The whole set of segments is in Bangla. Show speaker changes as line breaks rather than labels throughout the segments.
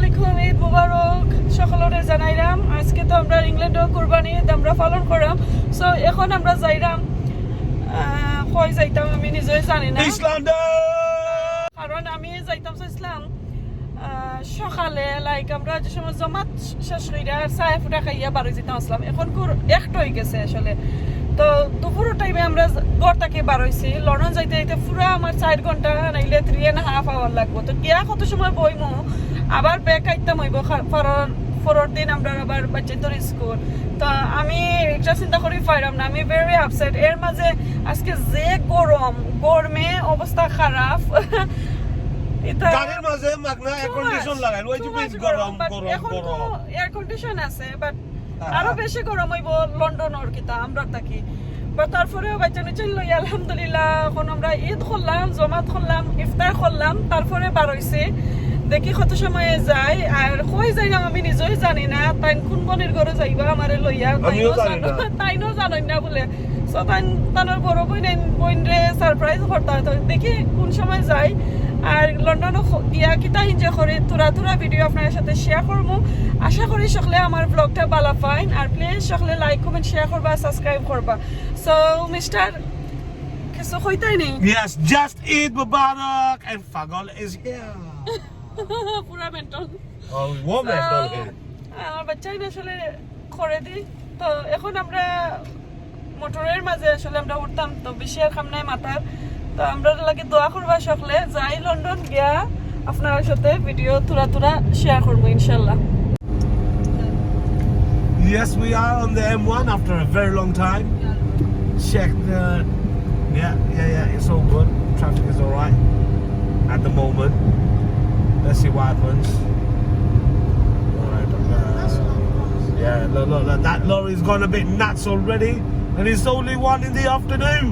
আলাইকুম, ঈদ মুবারক সকলরে জানাইলাম। আজকে তো আমরা ইংল্যান্ডে কুরবানি ঈদ আমরা পালন করলাম। সো এখন আমরা যাইলাম কই যাইতাম আমি নিজেই জানি না, কারণ আমি যাইতাম চাইছিলাম সকালে, লাইক আমরা যে সময় জমাত শেষ কইরা চায় ফুটা খাইয়া বারো যেতাম আসলাম। এখন একটা হয়ে গেছে আসলে। তো দুপুর টাইমে আমরা ঘর থেকে বার হয়েছি। লন্ডন যাইতে যাইতে পুরা আমার 4 ঘন্টা নাইলে 3.5 আওয়ার লাগবো। তো গিয়া কত সময় বইমো, আবার ব্যাগ আইতাম হইব, পরের দিন আমরা আবার বাচ্চাদের স্কুল। তো আমি একটা চিন্তা করি পাইলাম না, আমি ভেরি আপসেট। এর মাঝে আজকে যে গরমে অবস্থা খারাপ। এয়ার কন্ডিশন আছে, বাট আরো বেশি গরম হইব লন্ডনের কিতা আমরা থাকি। তারপরেও বাচ্চা নিচে লই আলহামদুলিল্লাহ এখন আমরা ঈদ করলাম, জমাত করলাম, ইফতার করলাম, তারপরে বার হইছি। দেখি কত সময় যাই আর কই যাইলাম আমি নিজেই জানি না। তাই কোন বনের ঘরে যাইবা আমারে লইয়া তাইনও জানেন না বলে। সো তানোর বড় বোন রে সারপ্রাইজ করতে হয়। দেখি কোন সময় যাই আর লন্ডনে গিয়া কিতা এনজয় করে তুরা ভিডিও আপনার সাথে শেয়ার করবো। আশা করি সকলে আমার ব্লগটা ভালো পাইন। আর প্লিজ সকলে লাইক কমেন্ট শেয়ার করবা, সাবস্ক্রাইব করবা। সো মিস্টার কিছু কইতাই নেই?
Yes, just Eid Mubarak and Fagol is here.
পুরা mental.
Oh, what mental here?
আমার বাচ্চাই আসলে করে দিই। তো এখন আমরা মোটরের মাঝে আসলে আমরা উঠতাম, তো বেশি আর খাম নাই মাথার। তো আমরা লাগে দোয়া করবা সকলে, যাই লন্ডন গিয়া আপনার সাথে ভিডিও তুরা শেয়ার করবো ইনশাল্লাহ।
Yes, we are on the M1 after a very long time. Check the... Yeah, it's all good. Traffic is all right at the moment. Let's see what happens. Alright, yeah, look, that lorry's gone a bit nuts already, and it's only 1 in the afternoon.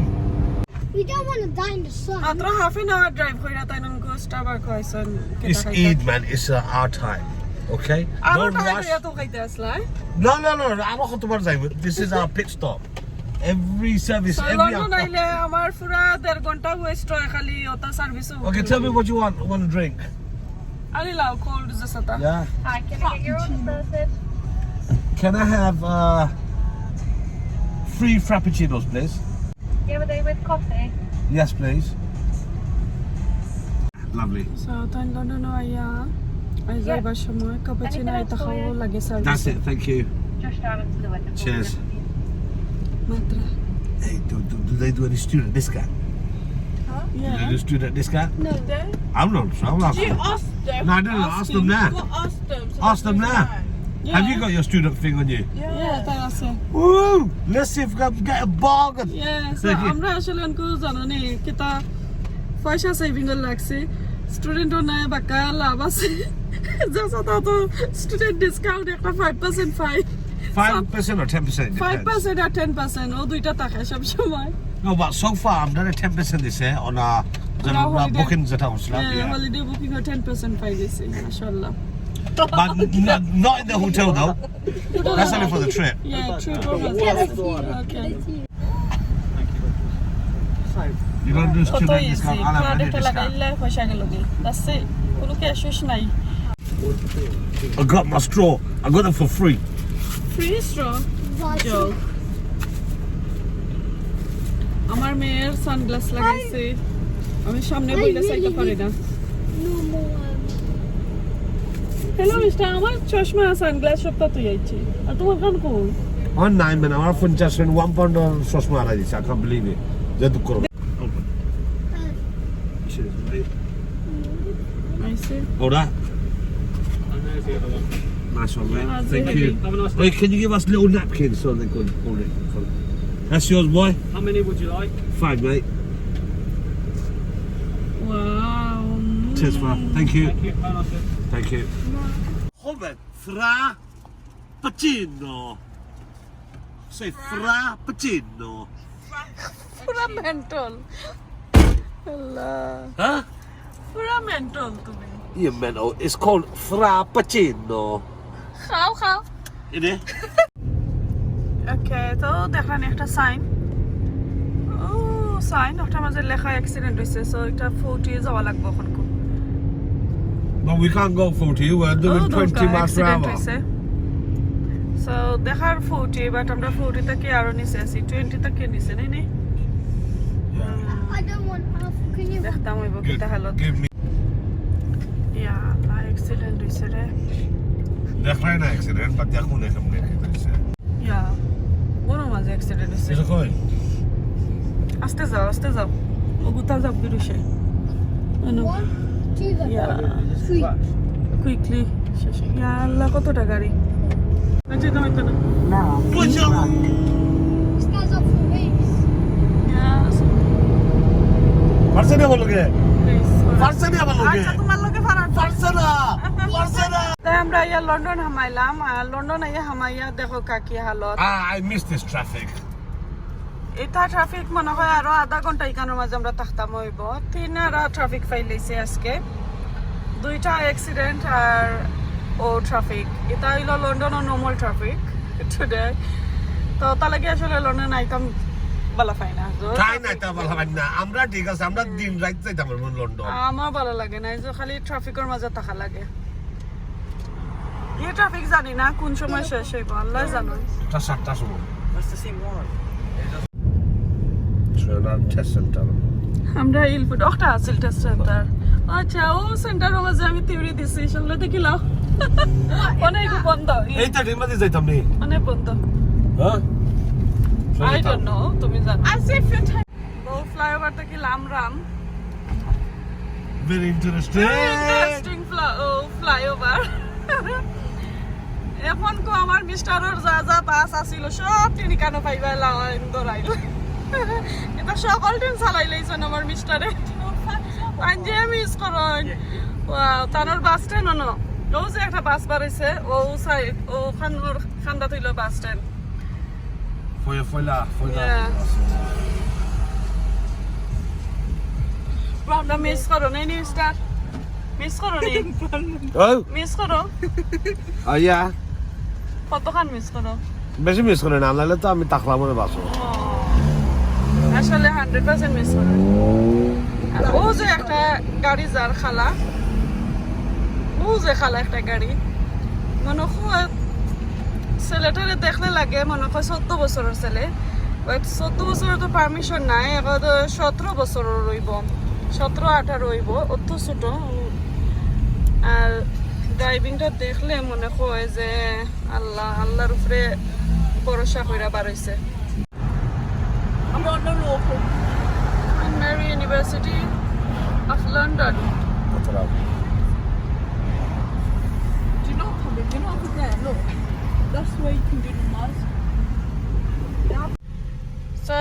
We don't want to die in the sun.
After half an hour drive, kaya tayo nang go Starbucks koison.
It's Eid, man. It's our time. Okay?
Don't rush.
No. I'm not going to worry. This is our pit stop. Every service,
so
every hour. Okay, tell me what you want to drink.
Cold
Yeah.
Hi, can I get your own sausage?
Can I have 3 frappuccinos, please?
Yeah, were they with coffee?
Yes, please. Lovely.
So, tayo London aya. Ay zay ba shamoy cappuccino ay takaw lagi service.
That's it. Thank you.
Just drive up to the window.
Cheers.
Matra.
Hey, do they do any student discount?
Huh?
Do they do student discount?
No.
I'm not sure.
Did you ask them?
No, I didn't. Ask them now.
You got ask them. So
Ask them now.
Yeah.
Have you got your student thing on you?
Yeah, tayo say.
Woo! Let's see if we can get a bargain.
Yeah, so আমরা আসলে উনকো জানো নি কিতা পয়সা সেভিং এর লাগছে। স্টুডেন্ট নাই বাকা লাভ আছে। জাসা তো স্টুডেন্ট ডিসকাউন্ট একটা 5% পাই।
5% or 10%?
5% or 10% ও দুইটা থাকে সব সময়।
No, but so far I've done a 10% this year on our bookings at our slab.
Yeah, holiday booking or 10% পাই গেছে মাশাআল্লাহ।
But not in the hotel though. That's only for the trip.
Yeah, trip over. Okay.
You don't do
কত
student
easy
discount. I'll have any
product
discount.
লাগাইলে পয়সা গেল কি that's it কোনো ক্যাশ নাই
I got my straw. I got them for free.
free straw joke আমার মেয়ের সানগ্লাস লাগাইছে আমি সামনে বইলা চাইতে পারি না
No more.
হ্যালো মিস্টার আমার চশমা সানগ্লাস সবটা তুই আইছি আর তোমার কান কোন
On 9 man, our phone just went £1 on Sosma already. I can't believe it. Just do open. Cheers, mate.
I see
Alright. Nice one, mate.
Yeah,
Thank
really.
you. Wait, can you give us little napkins so they could hold it? That's yours, boy.
How many would you like?
5, mate.
wow
Cheers, man. Thank you.
Thank you. Have a nice day.
Thank you. Come frappuccino. Say frappuccino.
পুরা মেন্টাল আল্লাহ
Huh?
পুরা মেন্টাল তুমি
You mental. It's called frappuccino.
খাও
In it?
ওকে তো দেখেন একটা সাইন ও সাইন ওটার মাঝে লেখা অ্যাক্সিডেন্ট হয়েছে সো এটা 40 যাওয়া লাগবে এখন
But But we can't go 40. We're doing 20 miles per hour.
So দেখার 40 বাট আমরা 40 থেকে আরো নিচে আছি 20 থেকে নিচে নেই নি
I don't want half. Can you?
দেখতাম হইব
Give,
কিটা হালত
give me.
ইয়া লা অ্যাক্সিডেন্ট হইছে রে
দেখলাই না accident, but দেখুন এরকম নেই হইছে।
ইয়া বড় মাঝে অ্যাক্সিডেন্ট হইছে
এটা কই?
আস্তে যাও ওগুতা যাব বিরুশে
One, two,
ইয়া
three.
কুইকলি শেষ ইয়া আল্লাহ কতটা গাড়ি আচ্ছা তো হইতো না
Push up.
This guy's up for race.
ইয়া
পারছে না বলগে?
প্লিজ
পারছে না বলগে?
আচ্ছা তোমার লগে ফারাক
পারছে না। পারছে না।
তাই আমরা ইয়া লন্ডন হামাইলাম আর লন্ডন আইয়া হামাইয়া দেখো কাকি হালত
I missed this traffic.
এটা ট্রাফিক মনে হয় আরো আধা ঘন্টা এখানের মাঝে আমরা থাকতাম হইব 3 ট্রাফিক ফাইলাইছে আজকে 2টা অ্যাক্সিডেন্ট আর ও ট্রাফিক এটা হইলো লন্ডন নরমাল ট্রাফিক টুডে তো তা লাগে আসলে লন্ডন আইতাম ভালো পাই না
তাই না তা ভালো হয় না আমরা ঠিক আছে আমরা দিন রাত যাইতাম লন্ডন
আমার ভালো লাগে না যে খালি ট্রাফিকের মাঝে থাকা লাগে এই ট্রাফিক জানি না কোন সময় শেষ হইব আল্লাহ জানো
এটা 7টা সময়
That's the same one.
Shuhena test center.
আমরা ইলফুড ওটা আছিল টেস্ট সেন্টার আচ্ছা ও সেন্টারের মাঝে আমি থিওরি দিছি সেগুলো দেখিলাম অনেক বন্ধ
এইটা ডিমাদি যাইতাম নি
অনেক বন্ধ
হ্যাঁ
I don't know তুমি জানো as if you go flyover থেকে লামরাম
very interesting
flyover এখন কো আমার মিস্টারের যা বাস আছিল সব তিনি কেন পাইবা লাইন দরাইল এটা সকল দিন চালাই লাইছেন আমার মিস্টারে আঞ্জে মিস করন তানোর বাস স্ট্যান্ড ন ও যে একটা বাস বাড়াইছে ও সাইড ও খান্দা থইল bus stand
Foila.
Yeah. Problem miss karo na new start. Miss karo ni.
Oh,
Miss karo.
yeah.
কতখান মিস করো
বেশি মিস করে না নাহলে তো আমি তাকলাম মনে বাসো
আসলে 100% মিস করে আর ও যে একটা গাড়ি যার খালা ও যে খালা একটা গাড়ি মনে হয় ছেলেটারে দেখলে লাগে মনে হয় 14 বছরের ছেলে 14 বছরের তো পারমিশন নাই এখন 17 বছরের রইব 17-18 রইব অত ছোট আর ড্রাইভিংটা দেখলে মনে হয় যে আল্লাহর উপরে ভরসা কইরা বাড়াইছে
I'm on the local.
Mary University of London.
Do you not come in? Do you not come there? Look. That's where you can do the mask.
So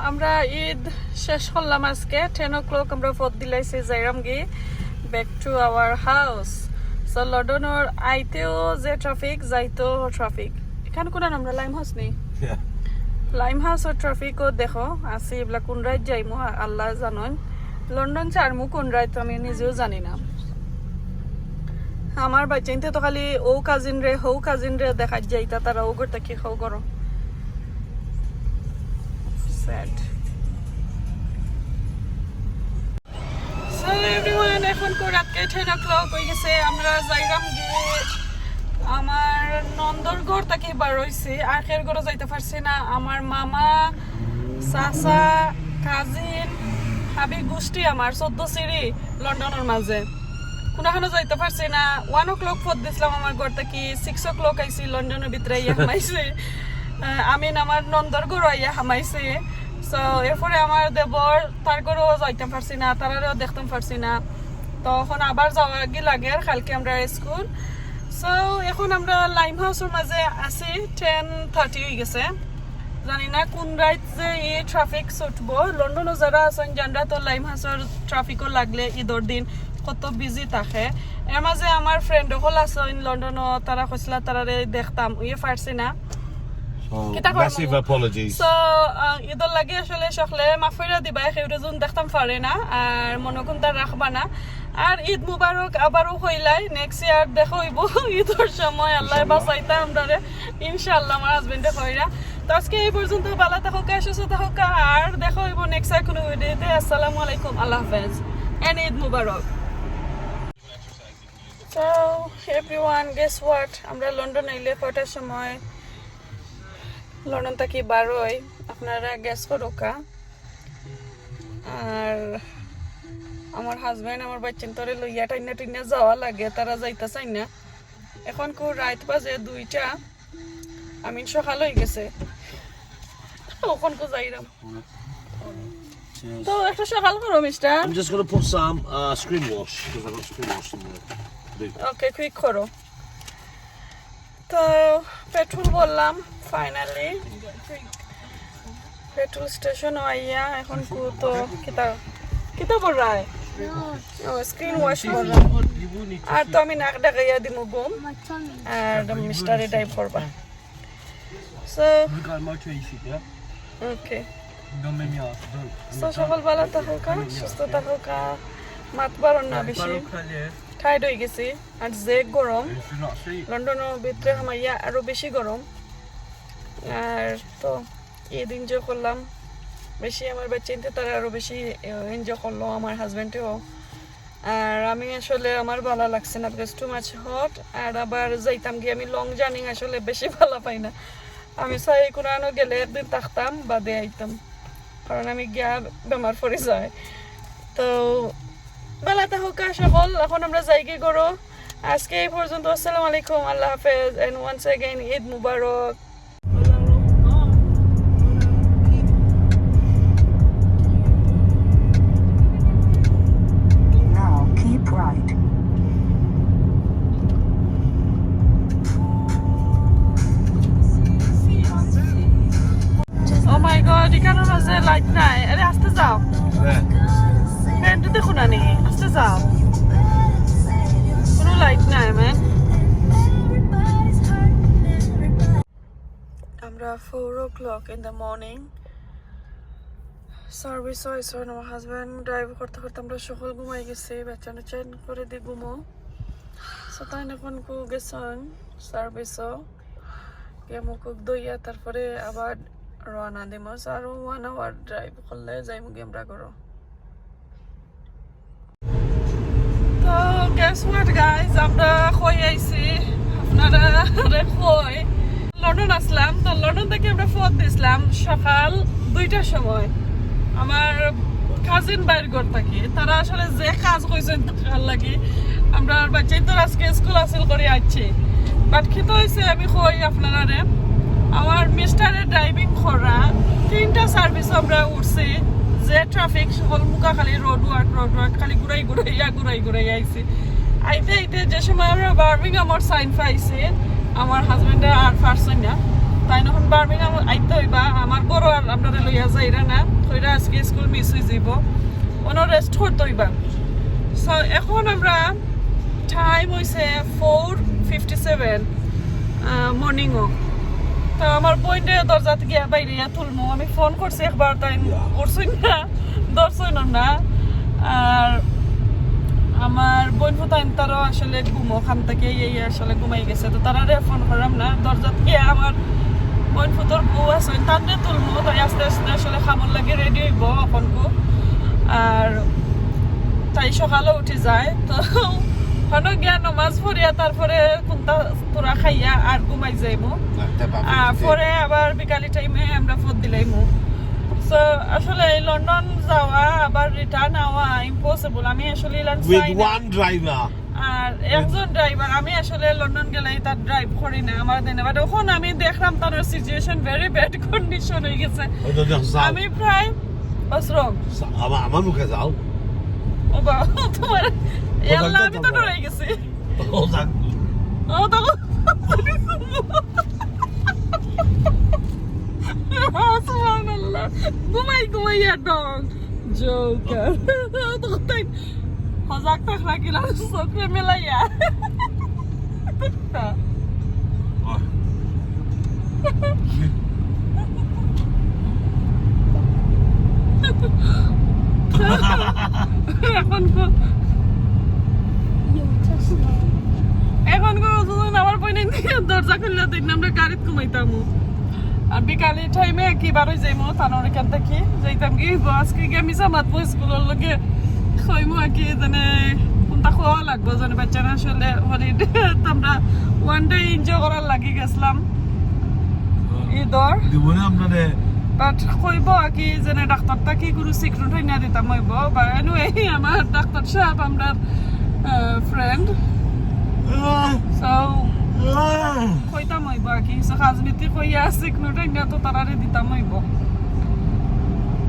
আমরা ঈদ শেষ করলাম আজকে 10 o'clock আমরা ফোর্ট দিলাইছি যাইরাম গিয়ে back to our house. So লন্ডনের আইতেও যে ট্রাফিক যাইতো ট্রাফিক এখানে কোন আমরা লাইম হাউস নেই লাইম হাউসের ট্রাফিকও দেখো আছে এগুলা কোন রাত যাইমু আল্লাহ জানেন লন্ডন চারমু কোন রাত আমি নিজেও জানি না আমার বাচ্চাইতে তো খালি ও কাজিন রে দেখা যাইতা তারা ও করতে কি খাও করো sad so everyone এখন কো রাত 10 o'clock হয়ে গেছে আমরা যাইরাম গিয়ে আমার নন্দর ঘর থেকে বার হইছি আখের ঘরে যাইতে পারছি না আমার মামা চাচা কাজিন হাবি গোষ্ঠী আমার 14 সিঁড়ি লন্ডনের মাঝে কোনখানে যাইতে পারছি না 1 o'clock ফোর্ট দিছিলাম আমার ঘর থেকে 6 o'clock আইছি লন্ডনের ভিতরে ইয়া হামাইছে আমি আমার নন্দর ঘর ইয়া হামাইছে সো এরপরে আমার দেবর তার ঘরেও যাইতে পারছি না তারারেও দেখতে পারছি না তখন আবার যাওয়া লাগে আর কালকে আমরা স্কুল সো এখন আমরা লাইম হাউসের মাঝে আছি 10:30 হয়ে গেছে জানি না কোন রাত যে এই ট্রাফিক ছুটবো লন্ডনে যারা আছেন জানরা তো লাইম হাউসের ট্রাফিকও লাগলে ঈদের দিন কত বিজি থাকে এর মাঝে আমার ফ্রেন্ড হল আছেন লন্ডনে তারা কইছিলা তারারে দেখতাম ইয়ে পারছি না
massive apologies
so ঈদের লাগে আসলে সকলে মাফিরা দিবা কেউরে যোন দেখতাম পারে না আর মনকুনটা রাখবা না আর ঈদ মুবারক আবারও হইলাই নেক্সট ইয়ার দেখো হইব ঈদের সময় আল্লাহ বাঁচাইতা আমরারে ইনশাআল্লাহ আমার হাজবেন্ডে কইরা তো আজকে এই পর্যন্ত ভালো থাকো সুস্থ থাকো আর দেখো হইব নেক্সট আর কোনো ভিডিওতে আসসালামু আলাইকুম আল্লাহ হাফেজ and Eid Mubarak everyone guess what, আমরা লন্ডন এলে কয়টার সময় লন্ডন থেকে বারোই আপনারা গেস করোকা। আর আমার হাজব্যান্ড আমার বাচ্চান তোরে লইয়া টাইনা টাইনা যাওয়া লাগে, তারা যাইতে চাই না। এখন কো রাত বাজে 2টা, আমি সকাল হয়ে গেছে, ওখান কো যাইরাম। তো একটা সকাল করো mister.
I'm just going to put some screen wash because I've got screen wash in there.
Okay quick করো। তো পেট্রোল বললাম ফাইনালি, পেট্রোল স্টেশন আইয়া এখন কো তো কিতা কিতা বল রা है ও স্ক্রিন ওয়াশ বল রা। আর তো আমি নাক ডাকাইয়া দিমু ঘুম,
My tummy.
আর মিস্টারে টাইপ করবা। সো ওকে, তো সকালবেলা থাকুকা, সুস্থ থাকুকা, মাত বারণ না বেশি, টাইড হয়ে গেছি। আর যে গরম লন্ডনের ভিতরে হামাইয়া আরো বেশি গরম। আর তো এই এনজয় করলাম বেশি, আমার বাচ্চাতে তারা আরো বেশি এনজয় করলো, আমার হাজব্যান্ডেও। আর আমি আসলে আমার ভালো লাগছে না, বিকজ টু মাচ হট। আর আবার যাইতাম গিয়ে আমি লং জার্নি আসলে বেশি ভালো পাই না। আমি চাই কোরআনও গেলে একদিন থাকতাম বাদে আইতাম, কারণ আমি গিয়া বেমার পড়ে যায়। তো বেলাতে হোক সকল, এখন আমরা যাই কি করো। আজকে এই পর্যন্ত, আসসালামু আলাইকুম, আল্লাহ হাফেজ, এন্ড ওয়ান্স এগেইন ঈদ মুবারক।
Now keep right.
Oh my god, এখানে মাঝে লাইট নাই। আরে আস্তে যাও,
There.
ফ্যানটা দেখো না নি, আস্তে যাও, কোনো লাইট নাই ম্যান। আমরা 4 o'clock in the morning service হয়েছে। আমার হাজব্যান্ড ড্রাইভ করতে করতে আমরা সকল ঘুমাই গেছি, বাচ্চানো চেন করে দিয়ে ঘুমো। সো তাই এখন কু গেছেন সার্ভিসও গিয়ে মুখ দইয়া তারপরে আবার রওনা দিব। আর 1 hour ড্রাইভ করলে যাই মুখে আমরা করো। তো গ্যাস হোয়াট গাইজ, আমরা কই আইছি আপনারা কই লন্ডন আসলাম। তো লন্ডন থেকে আমরা ফোন দিয়েছিলাম সকাল 2টার সময় আমার কাজিন বাইর ঘর থাকি। তারা আসলে যে কাজ কইছেন তার লাগি আমরা বাচ্চাই তো আজকে স্কুল আসিল করে আসছি। বাট খেতে হয়েছে আমি কই আপনারা আমার মিস্টারের ড্রাইভিং করা 3টা সার্ভিস আমরা উঠছি, যে ট্রাফিক সকল মুখা খালি রোড ওয়ার্ক খালি ঘুরাই আইছি। আইতে আইতে যে সময় আমরা বার্মিংহামের সাইন পাইছি, আমার হাজবেন্ডের আর পারছেন না, তাই যখন বার্মিংহাম আইতে হইবা আমার বড় আর আপনারা লইয়া যাইরা না, ওইরা আজকে স্কুল মিস হয়ে যাব, ওনার রেস্ট করতে হইবা। সো এখন আমরা টাইম হয়েছে 4:57 মর্নিংও। তো আমার বইনটা দরজাতে গিয়া বাইরে তুলমু, আমি ফোন করছি একবার, তাই করছই না, ধরছই না। আর আমার বোন ফুতাইন তারও আসলে ঘুমো খান থেকে এই আসলে ঘুমাই গেছে। তো তারা ফোন করাম না, দরজাত গিয়ে আমার বোন ফুতোর বউ আছে তাদের তুলমু, তাই আস্তে আস্তে আসলে খামর লাগে রেডি হইব অকনকু। আর তাই সকালে উঠে যায়। তো হনো গিয়া নমাজ পড়িয়া তারপরে কোনটা তোরা খাইয়া আর ঘুমাই যাইমু। পরে আবার বিকালি টাইমে আমরা ফোন দিলাইমু। সো আসলে লন্ডন যাওয়া আবার রিটার্ন আওয়া ইম্পসিবল। আমি আসলে
With one driver.
আর একজন ড্রাইভার, আমি আসলে লন্ডন গেলেই তার ড্রাইভ করি না আমার দেনে। বাট এখন আমি দেখলাম তার সিচুয়েশন ভেরি ব্যাড কন্ডিশন হয়ে গেছে। আমি প্রায় বসরম
আমার মুখে যাও।
ও বাবা, তোমার আল্লাহ, আমি তো ডরে গেছি। ও তো সুবহানাল্লাহ, ঘুমাই ডং জোকার। তো তাই হজাক থাক রাখিলাম চোখে মেলাইয়া। এখন আমার বইনে দরজা খুললে দিন আমরা গাড়িতে ঘুমাইতাম। আর বিকালে টাইমে কি বারোই যাইমো তানোর এখান থেকে যাইতাম কি আজকে গিয়ে মিশা মাতবো স্কুলের লগে খইমু আর কি জানে কোন তা খাওয়া লাগবো জানি বাচ্চারা আসলে হলিডে আমরা ওয়ান ডে এনজয় করার লাগি গেছিলাম ঈদর
দিবনে আপনারে
বাট কইব কি যেনে ডাক্তারটা কি কোনো সিক্রেট হই না দিতাম হইব বা এনুয়ে আমার ডাক্তার সাহেব আমরা ফ্রেন্ড সো কইতাম হইব কি সো রাজনীতি কইয়া সিক্রেট হই না তো তারারে দিতাম হইব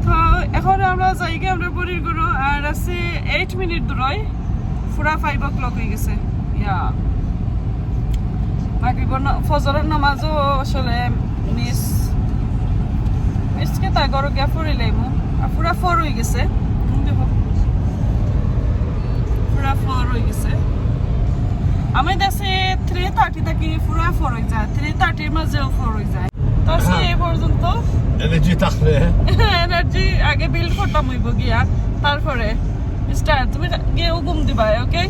তো এখন আমরা যাইগে আমরা বড়ির গুরু আর আছে 8 মিনিট দূরই পুরা 5 o'clock হয়ে গেছে ইয়া বাকি ফজরের নামাজও আসলে মিসকে তাই গরো গিয়া ফুরিলাম পুরা 4 হয়ে গেছে দেখো পুরা 4 হয়ে গেছে আমি দেশে 3:30 থেকে পুরা 4 হয়ে যায় 3:30 এর মাঝেও 4 হয়ে যায় তো এই পর্যন্ত
এনার্জি থাকলে
এনার্জি আগে বিল্ড করতাম হইব গিয়া তারপরে মিস্টার তুমি গিয়ে ঘুম দিবা ওকে